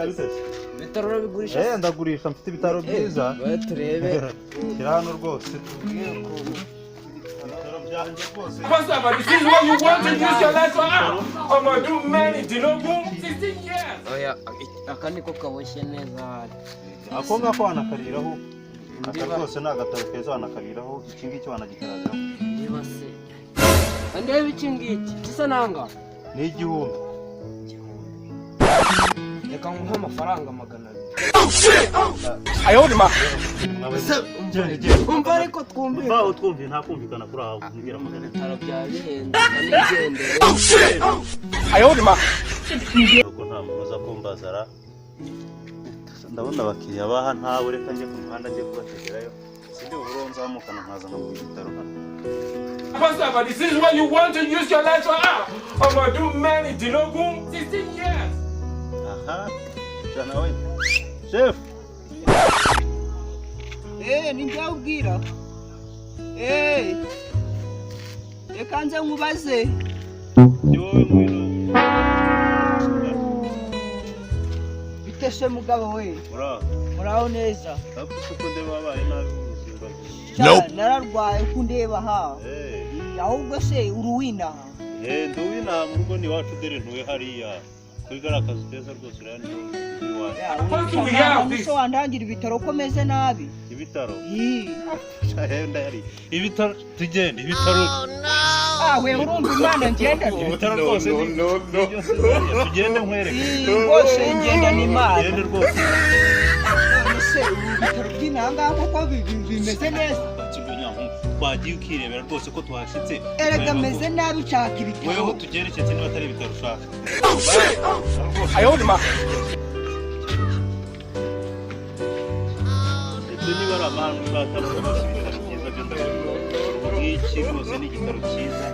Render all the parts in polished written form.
bitese bitaro bigurisha ndagurisha mfite ibitaro byiza turebe kirano rwose bitaro byanje rwose This is what you want to use your life for. I'm gonna do many Dinogu 16 years. oya akandi ko kaboshye neza ako ngako wanakariraho aka rwose nagataro keza wanakariraho iki ngiki wanagikariraho niba se andebe iki ngiki gisa nanga ni igihumbi reka nguhe amafaranga 200 Ayodima. umva ariko twumvira baho twumviye nta kumvikana kuri aho kumbwira magana bitaro bya bihenda nigendere Ayodima. uko nta muza kumbazara ndabona abakiriya baha ntawe reka njye ku muhanda njye kubategerayo sindi uburo nzamukana nkaza mu bitaro hano This is what you want to use your life for. I'm gonna do many Dinogu 16 years. aha jana we chef ninjawubwira reka nze nkubaze yowe mwino bitese mugabo we muraho neza uko ndeba babaye nabi ubuzima nararwaye uko ndeba ha ahubwo se uruwina nduwina mu rugo ni wacu dere ntuye hariya kwigara akazi keza rwose rani so wandangira ibitaro ko meze nabi ibitaro shahenda yari ibitaro tugende ibitaro we urumva imana ngenda ibitaro rwose tugende nkwereke rwose ngenda n'imana tugende rwose se ibitaro by'inanga koko bimeze neza twagiye ukirebera rwose ko tuhashitse erega meze nabi ushaka ibitaro weho tugereketse niba atari ibitaro ushaka Ayodima. niba ari amahanga ushaka rwose ibitaro byiza byo ndabona iki rwose ni igitaro cyiza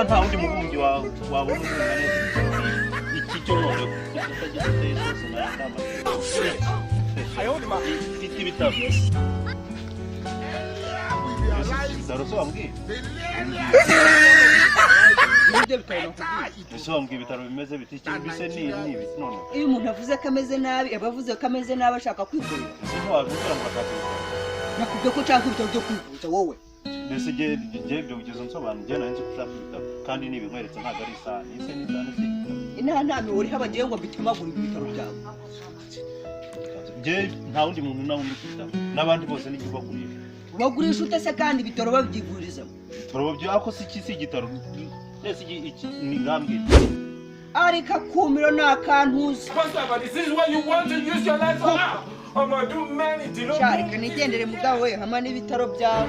nta wundi mubumbyi wabona umwunga neza iki cyo noneho gitagiteye rwose nayandama Ayodima. mfite ibitaro ibitaro so wambwiye ese wambwiye ibitaro bimeze biti iki bise ni ibi none iyo umuntu avuze ko ameze nabi aba avuze ko ameze nabi ashaka kwivura ese ntiwabikora ngo akakubwira nakubwiye ko ushaka ibitaro byo kwivuza wowe mbese igihe ibyo bigeze nsobanura igihe nanjye ushaka ibitaro kandi nibinkweretse ntabwo ari isahani ise ni isahani se inaha nta mihoro bagiye ngo bitemagure ibitaro byawe nta wundi muntu nawe uri kwitaba n'abandi bose n'icyo ubagurisha ubagurisha ute se kandi ibitaro babyivurizamo ibitaro byako si igitaro ese iki ni ngambwira ariko akumiro ni akantuza This is what you want to use your life for. I'm gonna do many Dinogu. reka nigendere mugabo we hama n'ibitaro byawe